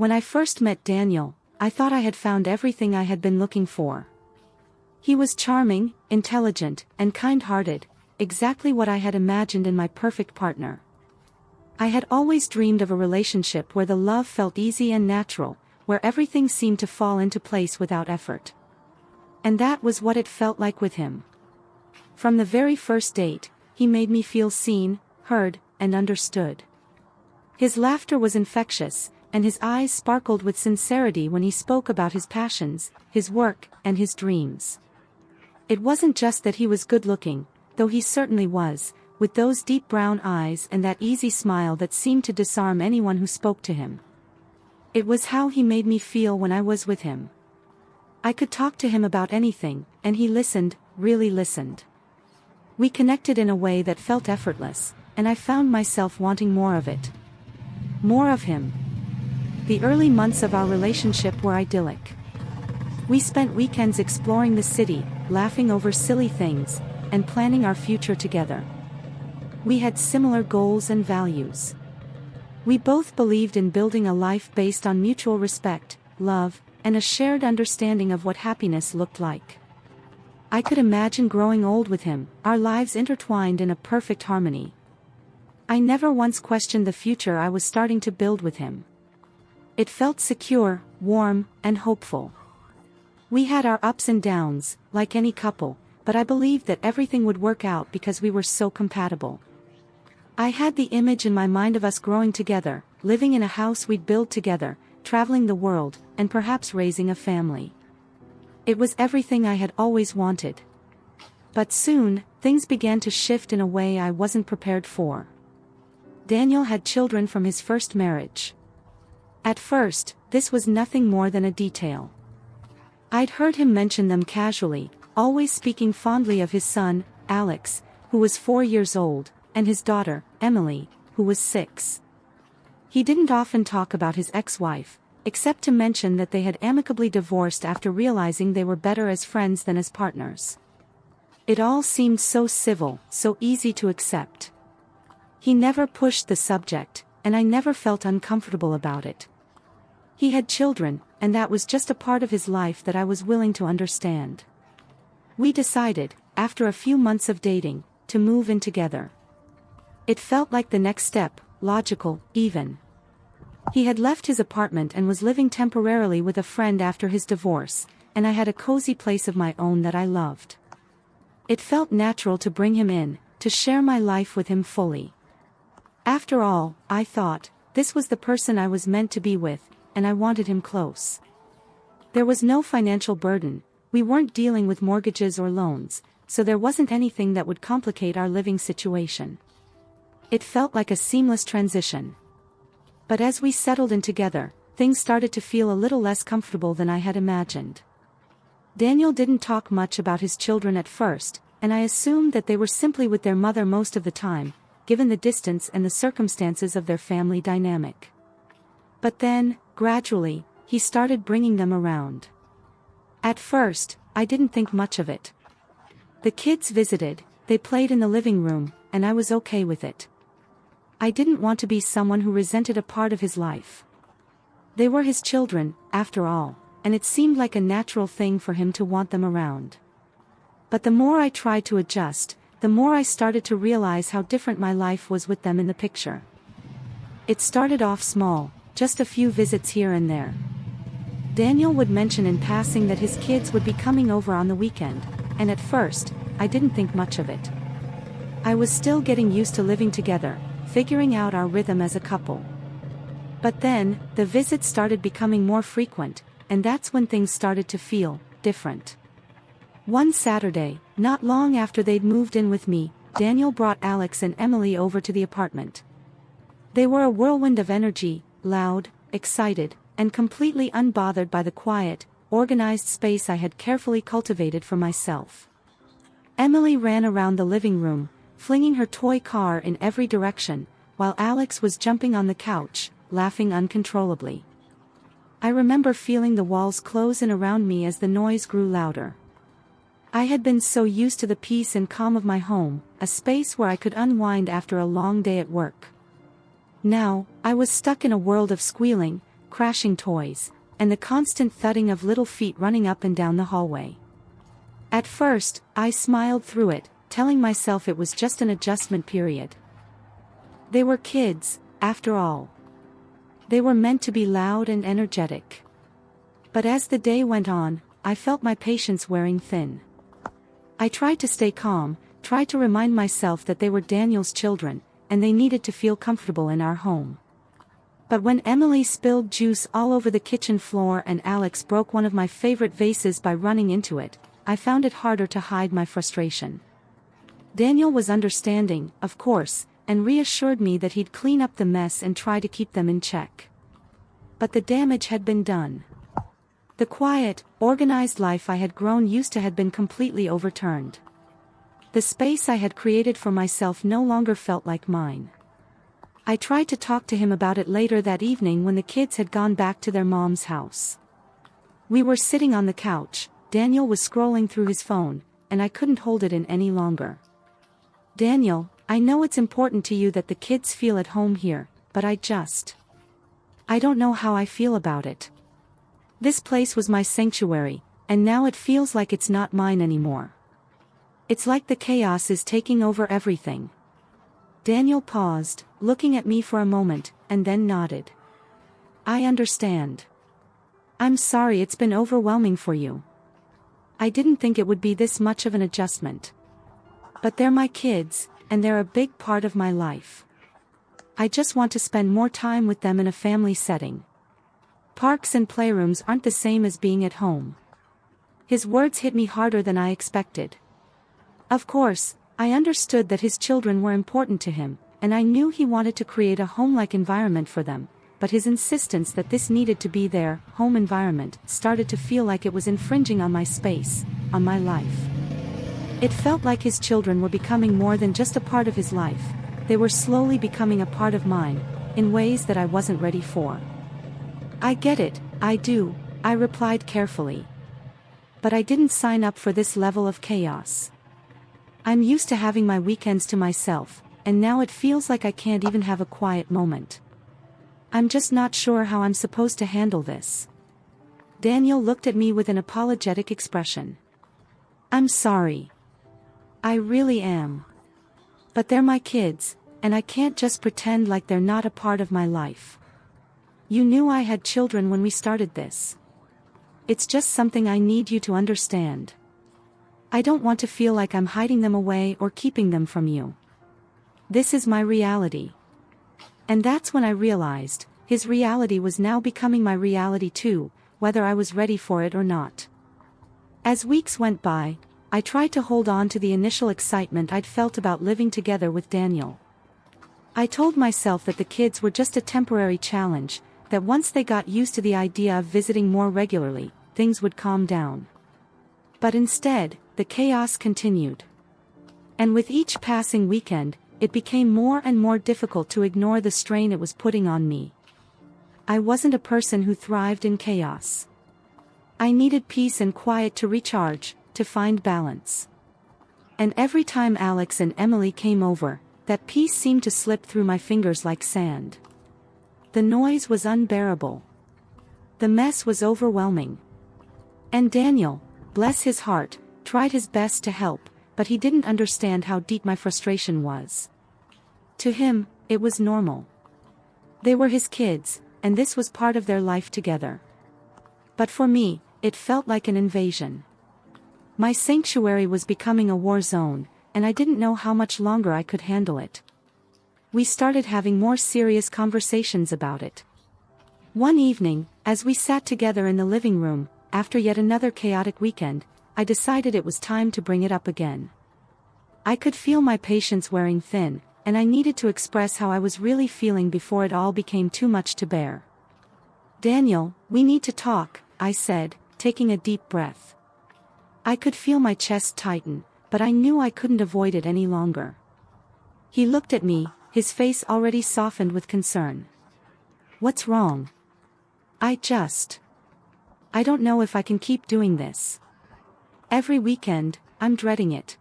When I first met Daniel, I thought I had found everything I had been looking for. He was charming, intelligent, and kind-hearted, exactly what I had imagined in my perfect partner. I had always dreamed of a relationship where the love felt easy and natural, where everything seemed to fall into place without effort. And that was what it felt like with him. From the very first date, he made me feel seen, heard, and understood. His laughter was infectious, and his eyes sparkled with sincerity when he spoke about his passions, his work, and his dreams. It wasn't just that he was good-looking, though he certainly was, with those deep brown eyes and that easy smile that seemed to disarm anyone who spoke to him. It was how he made me feel when I was with him. I could talk to him about anything, and he listened, really listened. We connected in a way that felt effortless, and I found myself wanting more of it. More of him. The early months of our relationship were idyllic. We spent weekends exploring the city, laughing over silly things, and planning our future together. We had similar goals and values. We both believed in building a life based on mutual respect, love, and a shared understanding of what happiness looked like. I could imagine growing old with him, our lives intertwined in a perfect harmony. I never once questioned the future I was starting to build with him. It felt secure, warm, and hopeful. We had our ups and downs, like any couple, but I believed that everything would work out because we were so compatible. I had the image in my mind of us growing together, living in a house we'd build together, traveling the world, and perhaps raising a family. It was everything I had always wanted. But soon, things began to shift in a way I wasn't prepared for. Daniel had children from his first marriage. At first, this was nothing more than a detail. I'd heard him mention them casually, always speaking fondly of his son, Alex, who was 4 years old, and his daughter, Emily, who was 6. He didn't often talk about his ex-wife, except to mention that they had amicably divorced after realizing they were better as friends than as partners. It all seemed so civil, so easy to accept. He never pushed the subject, and I never felt uncomfortable about it. He had children, and that was just a part of his life that I was willing to understand. We decided, after a few months of dating, to move in together. It felt like the next step, logical, even. He had left his apartment and was living temporarily with a friend after his divorce, and I had a cozy place of my own that I loved. It felt natural to bring him in, to share my life with him fully. After all, I thought, this was the person I was meant to be with, and I wanted him close. There was no financial burden, we weren't dealing with mortgages or loans, so there wasn't anything that would complicate our living situation. It felt like a seamless transition. But as we settled in together, things started to feel a little less comfortable than I had imagined. Daniel didn't talk much about his children at first, and I assumed that they were simply with their mother most of the time, given the distance and the circumstances of their family dynamic. But then, gradually, he started bringing them around. At first, I didn't think much of it. The kids visited, they played in the living room, and I was okay with it. I didn't want to be someone who resented a part of his life. They were his children, after all, and it seemed like a natural thing for him to want them around. But the more I tried to adjust, the more I started to realize how different my life was with them in the picture. It started off small, just a few visits here and there. Daniel would mention in passing that his kids would be coming over on the weekend, and at first, I didn't think much of it. I was still getting used to living together, figuring out our rhythm as a couple. But then, the visits started becoming more frequent, and that's when things started to feel different. One Saturday, not long after they'd moved in with me, Daniel brought Alex and Emily over to the apartment. They were a whirlwind of energy, loud, excited, and completely unbothered by the quiet, organized space I had carefully cultivated for myself. Emily ran around the living room, flinging her toy car in every direction, while Alex was jumping on the couch, laughing uncontrollably. I remember feeling the walls close in around me as the noise grew louder. I had been so used to the peace and calm of my home, a space where I could unwind after a long day at work. Now, I was stuck in a world of squealing, crashing toys, and the constant thudding of little feet running up and down the hallway. At first, I smiled through it, telling myself it was just an adjustment period. They were kids, after all. They were meant to be loud and energetic. But as the day went on, I felt my patience wearing thin. I tried to stay calm, tried to remind myself that they were Daniel's children, and they needed to feel comfortable in our home. But when Emily spilled juice all over the kitchen floor and Alex broke one of my favorite vases by running into it, I found it harder to hide my frustration. Daniel was understanding, of course, and reassured me that he'd clean up the mess and try to keep them in check. But the damage had been done. The quiet, organized life I had grown used to had been completely overturned. The space I had created for myself no longer felt like mine. I tried to talk to him about it later that evening when the kids had gone back to their mom's house. We were sitting on the couch, Daniel was scrolling through his phone, and I couldn't hold it in any longer. "Daniel, I know it's important to you that the kids feel at home here, but I don't know how I feel about it. This place was my sanctuary, and now it feels like it's not mine anymore. It's like the chaos is taking over everything." Daniel paused, looking at me for a moment, and then nodded. "I understand. I'm sorry it's been overwhelming for you. I didn't think it would be this much of an adjustment. But they're my kids, and they're a big part of my life. I just want to spend more time with them in a family setting. Parks and playrooms aren't the same as being at home." His words hit me harder than I expected. Of course, I understood that his children were important to him, and I knew he wanted to create a home-like environment for them, but his insistence that this needed to be their home environment started to feel like it was infringing on my space, on my life. It felt like his children were becoming more than just a part of his life, they were slowly becoming a part of mine, in ways that I wasn't ready for. "I get it, I do," I replied carefully. "But I didn't sign up for this level of chaos. I'm used to having my weekends to myself, and now it feels like I can't even have a quiet moment. I'm just not sure how I'm supposed to handle this." Daniel looked at me with an apologetic expression. "I'm sorry. I really am. But they're my kids, and I can't just pretend like they're not a part of my life. You knew I had children when we started this. It's just something I need you to understand. I don't want to feel like I'm hiding them away or keeping them from you. This is my reality." And that's when I realized, his reality was now becoming my reality too, whether I was ready for it or not. As weeks went by, I tried to hold on to the initial excitement I'd felt about living together with Daniel. I told myself that the kids were just a temporary challenge, that once they got used to the idea of visiting more regularly, things would calm down. But instead, the chaos continued. And with each passing weekend, it became more and more difficult to ignore the strain it was putting on me. I wasn't a person who thrived in chaos. I needed peace and quiet to recharge, to find balance. And every time Alex and Emily came over, that peace seemed to slip through my fingers like sand. The noise was unbearable. The mess was overwhelming. And Daniel, bless his heart, tried his best to help, but he didn't understand how deep my frustration was. To him, it was normal. They were his kids, and this was part of their life together. But for me, it felt like an invasion. My sanctuary was becoming a war zone, and I didn't know how much longer I could handle it. We started having more serious conversations about it. One evening, as we sat together in the living room, after yet another chaotic weekend, I decided it was time to bring it up again. I could feel my patience wearing thin, and I needed to express how I was really feeling before it all became too much to bear. "Daniel, we need to talk," I said, taking a deep breath. I could feel my chest tighten, but I knew I couldn't avoid it any longer. He looked at me, his face already softened with concern. "What's wrong?" I don't know if I can keep doing this. Every weekend, I'm dreading it.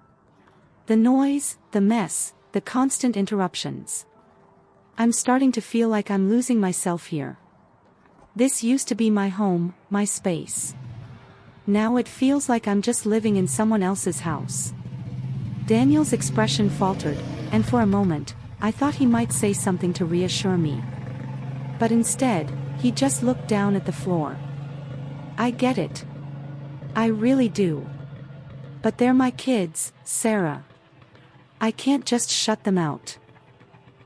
The noise, the mess, the constant interruptions. I'm starting to feel like I'm losing myself here." This used to be my home, my space. Now it feels like I'm just living in someone else's house. Daniel's expression faltered, and for a moment, I thought he might say something to reassure me. But instead, he just looked down at the floor. I get it. I really do. But they're my kids, Sarah. I can't just shut them out.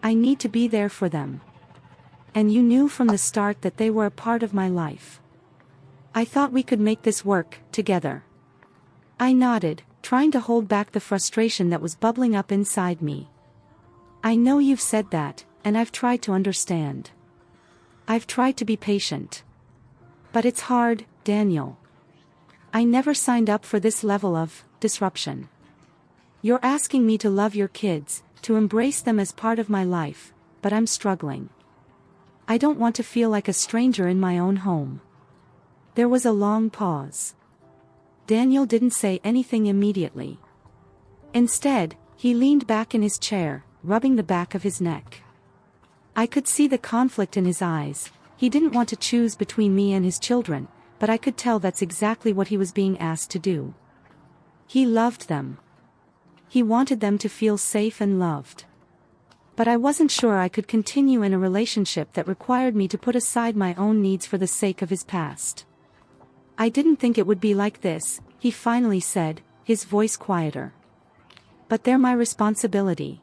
I need to be there for them. And you knew from the start that they were a part of my life. I thought we could make this work, together. I nodded, trying to hold back the frustration that was bubbling up inside me. I know you've said that, and I've tried to understand. I've tried to be patient. But it's hard, Daniel. I never signed up for this level of disruption. You're asking me to love your kids, to embrace them as part of my life, but I'm struggling. I don't want to feel like a stranger in my own home. There was a long pause. Daniel didn't say anything immediately. Instead, he leaned back in his chair, rubbing the back of his neck. I could see the conflict in his eyes. He didn't want to choose between me and his children, but I could tell that's exactly what he was being asked to do. He loved them. He wanted them to feel safe and loved. But I wasn't sure I could continue in a relationship that required me to put aside my own needs for the sake of his past. I didn't think it would be like this, he finally said, his voice quieter. But they're my responsibility.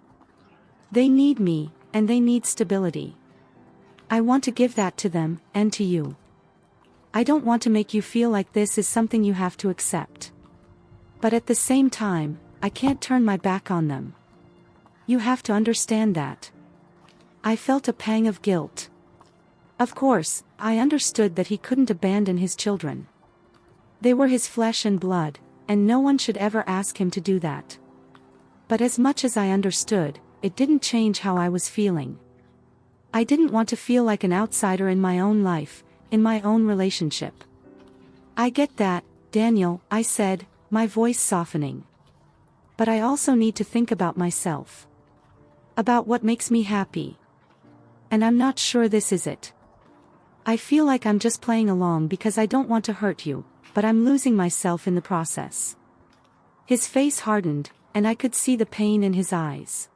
They need me, and they need stability. I want to give that to them, and to you. I don't want to make you feel like this is something you have to accept. But at the same time, I can't turn my back on them. You have to understand that. I felt a pang of guilt. Of course, I understood that he couldn't abandon his children. They were his flesh and blood, and no one should ever ask him to do that. But as much as I understood, it didn't change how I was feeling. I didn't want to feel like an outsider in my own life, in my own relationship. I get that, Daniel, I said, my voice softening. But I also need to think about myself. About what makes me happy. And I'm not sure this is it. I feel like I'm just playing along because I don't want to hurt you, but I'm losing myself in the process. His face hardened, and I could see the pain in his eyes.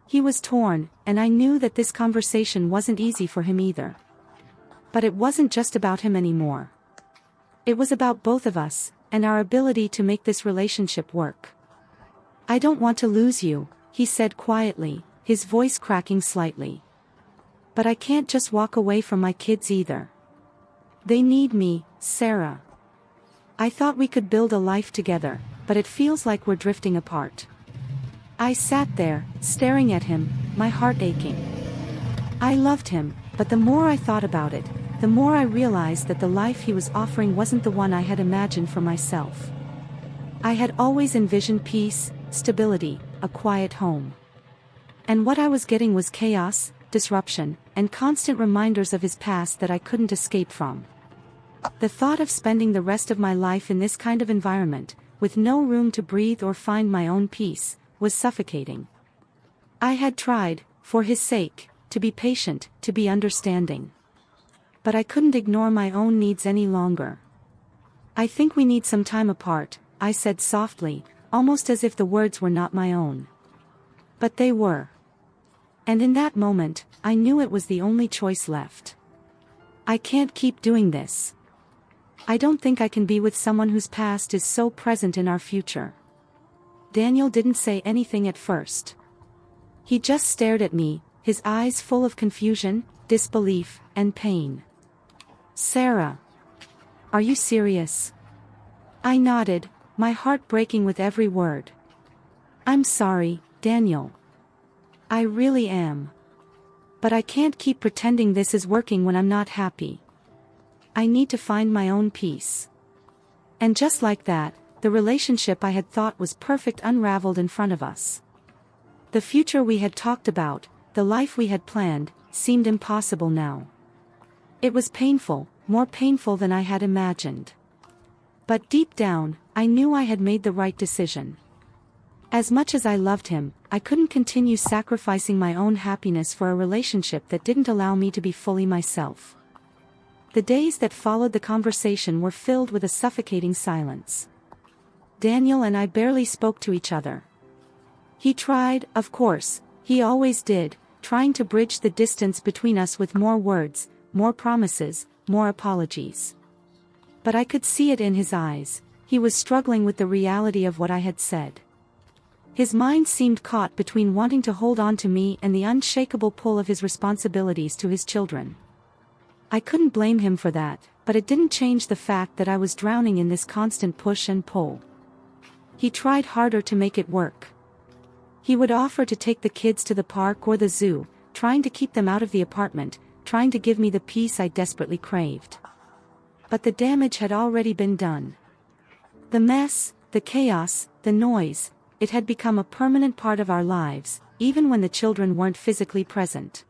He was torn, and I knew that this conversation wasn't easy for him either. But it wasn't just about him anymore. It was about both of us, and our ability to make this relationship work. I don't want to lose you, he said quietly, his voice cracking slightly. But I can't just walk away from my kids either. They need me, Sarah. I thought we could build a life together, but it feels like we're drifting apart. I sat there, staring at him, my heart aching. I loved him, but the more I thought about it, the more I realized that the life he was offering wasn't the one I had imagined for myself. I had always envisioned peace, stability, a quiet home. And what I was getting was chaos, disruption, and constant reminders of his past that I couldn't escape from. The thought of spending the rest of my life in this kind of environment, with no room to breathe or find my own peace, was suffocating. I had tried, for his sake, to be patient, to be understanding. But I couldn't ignore my own needs any longer. I think we need some time apart, I said softly, almost as if the words were not my own. But they were. And in that moment, I knew it was the only choice left. I can't keep doing this. I don't think I can be with someone whose past is so present in our future. Daniel didn't say anything at first. He just stared at me, his eyes full of confusion, disbelief, and pain. Sarah. Are you serious? I nodded, my heart breaking with every word. I'm sorry, Daniel. I really am. But I can't keep pretending this is working when I'm not happy. I need to find my own peace. And just like that, the relationship I had thought was perfect unraveled in front of us. The future we had talked about, the life we had planned, seemed impossible now. It was painful, more painful than I had imagined. But deep down, I knew I had made the right decision. As much as I loved him, I couldn't continue sacrificing my own happiness for a relationship that didn't allow me to be fully myself. The days that followed the conversation were filled with a suffocating silence. Daniel and I barely spoke to each other. He tried, of course, he always did, trying to bridge the distance between us with more words, more promises, more apologies. But I could see it in his eyes, he was struggling with the reality of what I had said. His mind seemed caught between wanting to hold on to me and the unshakable pull of his responsibilities to his children. I couldn't blame him for that, but it didn't change the fact that I was drowning in this constant push and pull. He tried harder to make it work. He would offer to take the kids to the park or the zoo, trying to keep them out of the apartment, trying to give me the peace I desperately craved. But the damage had already been done. The mess, the chaos, the noise, it had become a permanent part of our lives, even when the children weren't physically present.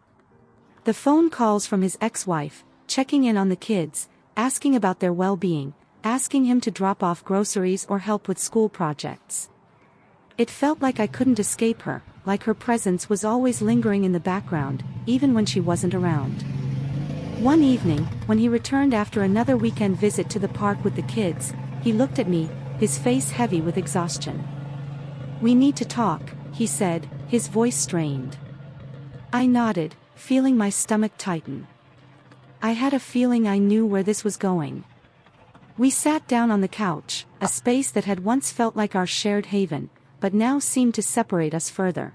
The phone calls from his ex-wife, checking in on the kids, asking about their well-being, asking him to drop off groceries or help with school projects. It felt like I couldn't escape her, like her presence was always lingering in the background, even when she wasn't around. One evening, when he returned after another weekend visit to the park with the kids, he looked at me, his face heavy with exhaustion. "We need to talk," he said, his voice strained. I nodded, feeling my stomach tighten. I had a feeling I knew where this was going. We sat down on the couch, a space that had once felt like our shared haven, but now seemed to separate us further.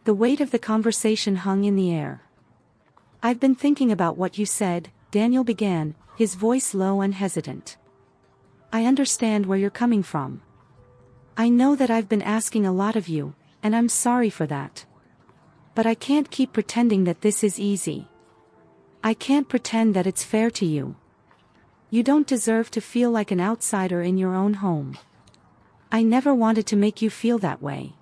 The weight of the conversation hung in the air. "I've been thinking about what you said," Daniel began, his voice low and hesitant. "I understand where you're coming from. I know that I've been asking a lot of you, and I'm sorry for that. But I can't keep pretending that this is easy. I can't pretend that it's fair to you. You don't deserve to feel like an outsider in your own home. I never wanted to make you feel that way."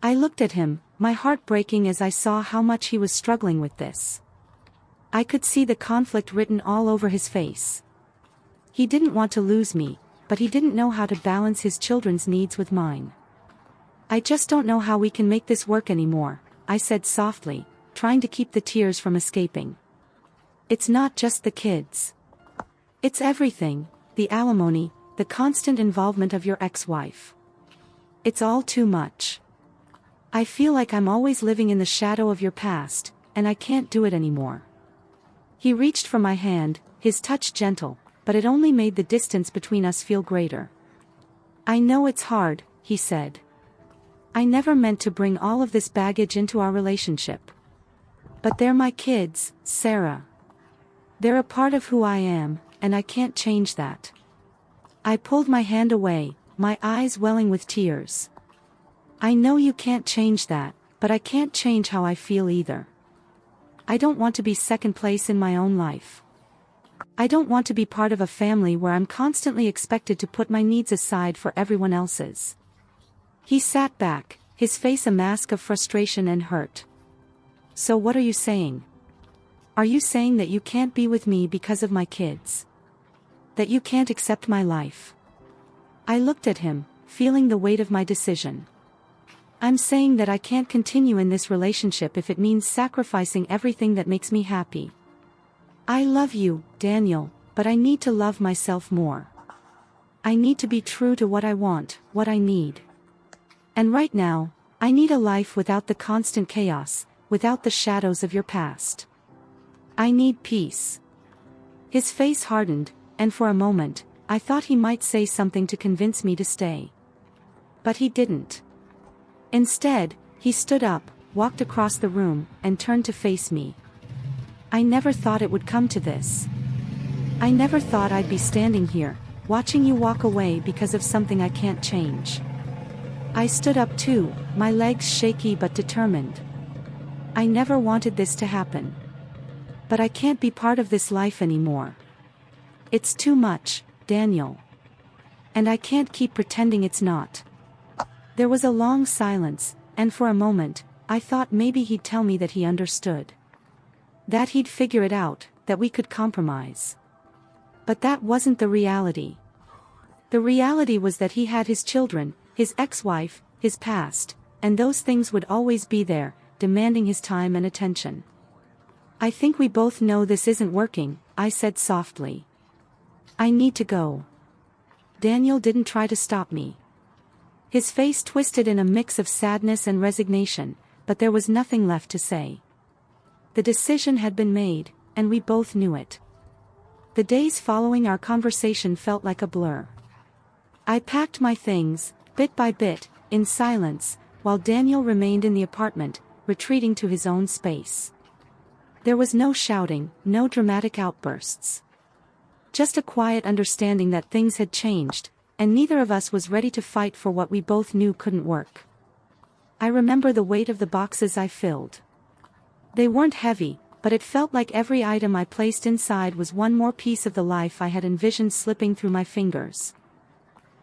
I looked at him, my heart breaking as I saw how much he was struggling with this. I could see the conflict written all over his face. He didn't want to lose me, but he didn't know how to balance his children's needs with mine. "I just don't know how we can make this work anymore," I said softly, trying to keep the tears from escaping. "It's not just the kids. It's everything, the alimony, the constant involvement of your ex-wife. It's all too much. I feel like I'm always living in the shadow of your past, and I can't do it anymore." He reached for my hand, his touch gentle, but it only made the distance between us feel greater. "I know it's hard," he said. "I never meant to bring all of this baggage into our relationship. But they're my kids, Sarah. They're a part of who I am, and I can't change that." I pulled my hand away, my eyes welling with tears. "I know you can't change that, but I can't change how I feel either. I don't want to be second place in my own life. I don't want to be part of a family where I'm constantly expected to put my needs aside for everyone else's." He sat back, his face a mask of frustration and hurt. "So what are you saying? Are you saying that you can't be with me because of my kids? That you can't accept my life?" I looked at him, feeling the weight of my decision. "I'm saying that I can't continue in this relationship if it means sacrificing everything that makes me happy. I love you, Daniel, but I need to love myself more. I need to be true to what I want, what I need. And right now, I need a life without the constant chaos, without the shadows of your past. I need peace." His face hardened, and for a moment, I thought he might say something to convince me to stay. But he didn't. Instead, he stood up, walked across the room, and turned to face me. "I never thought it would come to this. I never thought I'd be standing here, watching you walk away because of something I can't change." I stood up too, my legs shaky but determined. "I never wanted this to happen. But I can't be part of this life anymore. It's too much, Daniel. And I can't keep pretending it's not." There was a long silence, and for a moment, I thought maybe he'd tell me that he understood. That he'd figure it out, that we could compromise. But that wasn't the reality. The reality was that he had his children, his ex-wife, his past, and those things would always be there, demanding his time and attention. "I think we both know this isn't working," I said softly. I need to go. Daniel didn't try to stop me. His face twisted in a mix of sadness and resignation, but there was nothing left to say. The decision had been made, and we both knew it. The days following our conversation felt like a blur. I packed my things, bit by bit, in silence, while Daniel remained in the apartment, retreating to his own space. There was no shouting, no dramatic outbursts. Just a quiet understanding that things had changed, and neither of us was ready to fight for what we both knew couldn't work. I remember the weight of the boxes I filled. They weren't heavy, but it felt like every item I placed inside was one more piece of the life I had envisioned slipping through my fingers.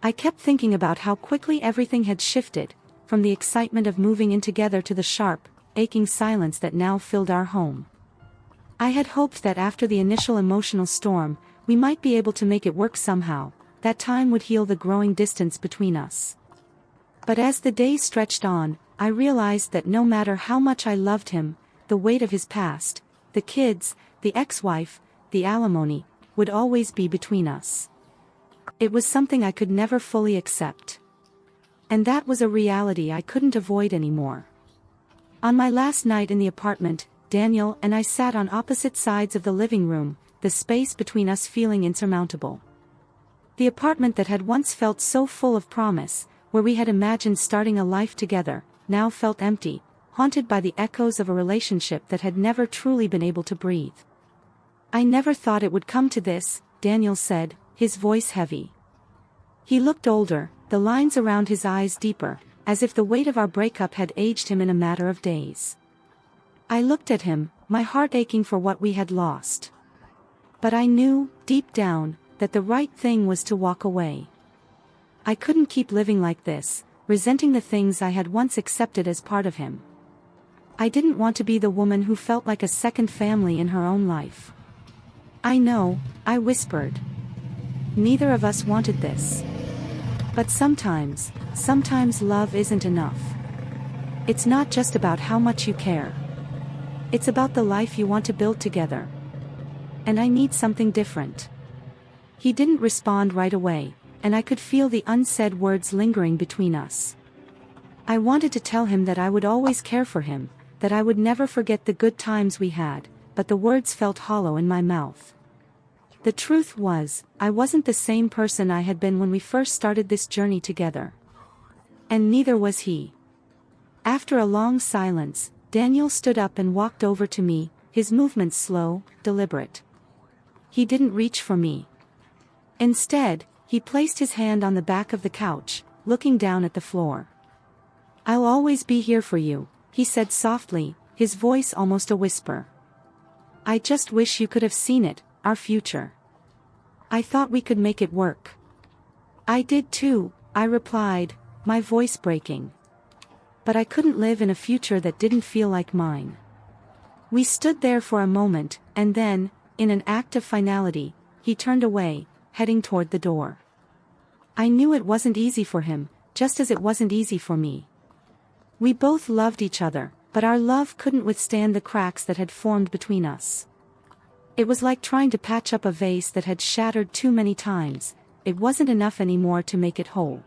I kept thinking about how quickly everything had shifted, from the excitement of moving in together to the sharp, aching silence that now filled our home. I had hoped that after the initial emotional storm, we might be able to make it work somehow, that time would heal the growing distance between us. But as the days stretched on, I realized that no matter how much I loved him, the weight of his past, the kids, the ex-wife, the alimony, would always be between us. It was something I could never fully accept. And that was a reality I couldn't avoid anymore. On my last night in the apartment, Daniel and I sat on opposite sides of the living room, the space between us feeling insurmountable. The apartment that had once felt so full of promise, where we had imagined starting a life together, now felt empty, haunted by the echoes of a relationship that had never truly been able to breathe. I never thought it would come to this, Daniel said, his voice heavy. He looked older, the lines around his eyes deeper, as if the weight of our breakup had aged him in a matter of days. I looked at him, my heart aching for what we had lost. But I knew, deep down, that the right thing was to walk away. I couldn't keep living like this, resenting the things I had once accepted as part of him. I didn't want to be the woman who felt like a second family in her own life. I know, I whispered. Neither of us wanted this. But sometimes love isn't enough. It's not just about how much you care. It's about the life you want to build together. And I need something different. He didn't respond right away, and I could feel the unsaid words lingering between us. I wanted to tell him that I would always care for him, that I would never forget the good times we had, but the words felt hollow in my mouth. The truth was, I wasn't the same person I had been when we first started this journey together. And neither was he. After a long silence, Daniel stood up and walked over to me, his movements slow, deliberate. He didn't reach for me. Instead, he placed his hand on the back of the couch, looking down at the floor. "I'll always be here for you," he said softly, his voice almost a whisper. "I just wish you could have seen it, our future. I thought we could make it work." "I did too," I replied, my voice breaking. But I couldn't live in a future that didn't feel like mine. We stood there for a moment, and then, in an act of finality, he turned away, heading toward the door. I knew it wasn't easy for him, just as it wasn't easy for me. We both loved each other, but our love couldn't withstand the cracks that had formed between us. It was like trying to patch up a vase that had shattered too many times. It wasn't enough anymore to make it whole.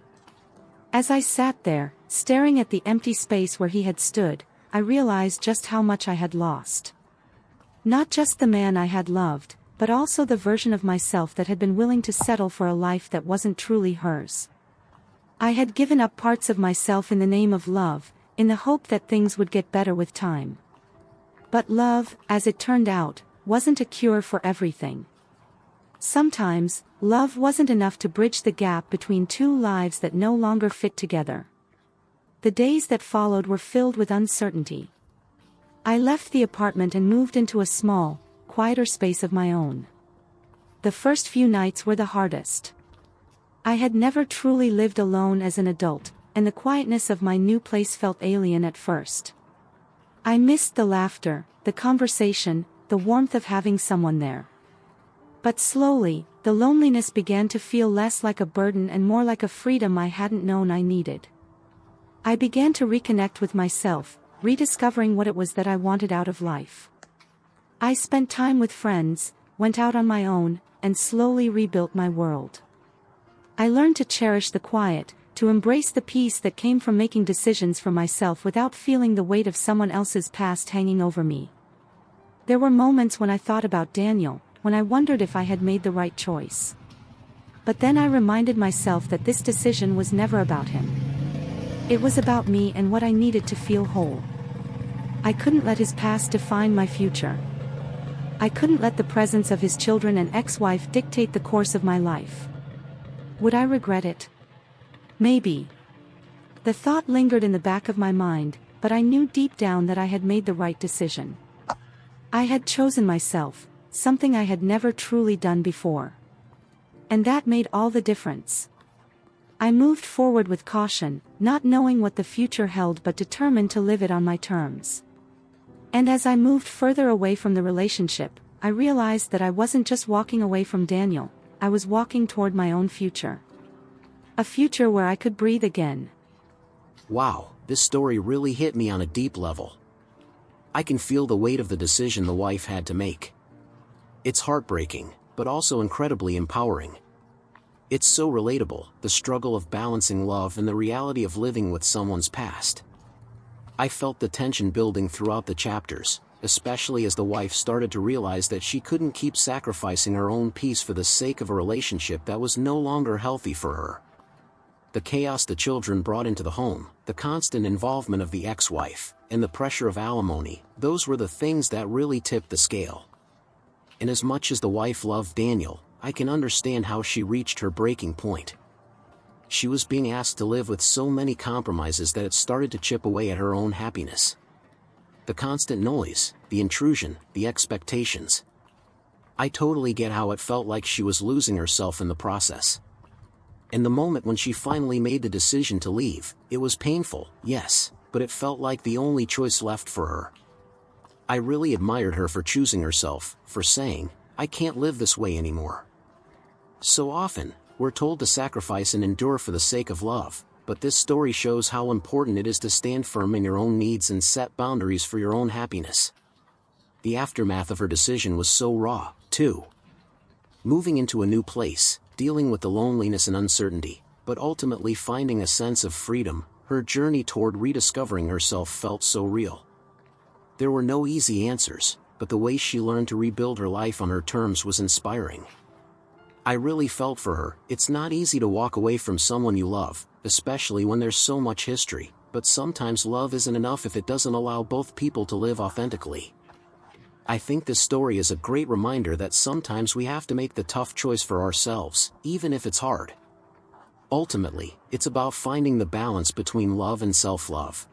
As I sat there, staring at the empty space where he had stood, I realized just how much I had lost. Not just the man I had loved, but also the version of myself that had been willing to settle for a life that wasn't truly hers. I had given up parts of myself in the name of love, in the hope that things would get better with time. But love, as it turned out, wasn't a cure for everything. Sometimes, love wasn't enough to bridge the gap between two lives that no longer fit together. The days that followed were filled with uncertainty. I left the apartment and moved into a small, quieter space of my own. The first few nights were the hardest. I had never truly lived alone as an adult, and the quietness of my new place felt alien at first. I missed the laughter, the conversation, the warmth of having someone there. But slowly, the loneliness began to feel less like a burden and more like a freedom I hadn't known I needed. I began to reconnect with myself, rediscovering what it was that I wanted out of life. I spent time with friends, went out on my own, and slowly rebuilt my world. I learned to cherish the quiet, to embrace the peace that came from making decisions for myself without feeling the weight of someone else's past hanging over me. There were moments when I thought about Daniel, when I wondered if I had made the right choice. But then I reminded myself that this decision was never about him. It was about me and what I needed to feel whole. I couldn't let his past define my future. I couldn't let the presence of his children and ex-wife dictate the course of my life. Would I regret it? Maybe. The thought lingered in the back of my mind, but I knew deep down that I had made the right decision. I had chosen myself, something I had never truly done before. And that made all the difference. I moved forward with caution, not knowing what the future held but determined to live it on my terms. And as I moved further away from the relationship, I realized that I wasn't just walking away from Daniel, I was walking toward my own future. A future where I could breathe again. Wow, this story really hit me on a deep level. I can feel the weight of the decision the wife had to make. It's heartbreaking, but also incredibly empowering. It's so relatable, the struggle of balancing love and the reality of living with someone's past. I felt the tension building throughout the chapters, especially as the wife started to realize that she couldn't keep sacrificing her own peace for the sake of a relationship that was no longer healthy for her. The chaos the children brought into the home, the constant involvement of the ex-wife, and the pressure of alimony, those were the things that really tipped the scale. And as much as the wife loved Daniel, I can understand how she reached her breaking point. She was being asked to live with so many compromises that it started to chip away at her own happiness. The constant noise, the intrusion, the expectations. I totally get how it felt like she was losing herself in the process. And the moment when she finally made the decision to leave, it was painful, yes, but it felt like the only choice left for her. I really admired her for choosing herself, for saying, "I can't live this way anymore." So often, we're told to sacrifice and endure for the sake of love, but this story shows how important it is to stand firm in your own needs and set boundaries for your own happiness. The aftermath of her decision was so raw, too. Moving into a new place, dealing with the loneliness and uncertainty, but ultimately finding a sense of freedom, her journey toward rediscovering herself felt so real. There were no easy answers, but the way she learned to rebuild her life on her terms was inspiring. I really felt for her. It's not easy to walk away from someone you love, especially when there's so much history, but sometimes love isn't enough if it doesn't allow both people to live authentically. I think this story is a great reminder that sometimes we have to make the tough choice for ourselves, even if it's hard. Ultimately, it's about finding the balance between love and self-love.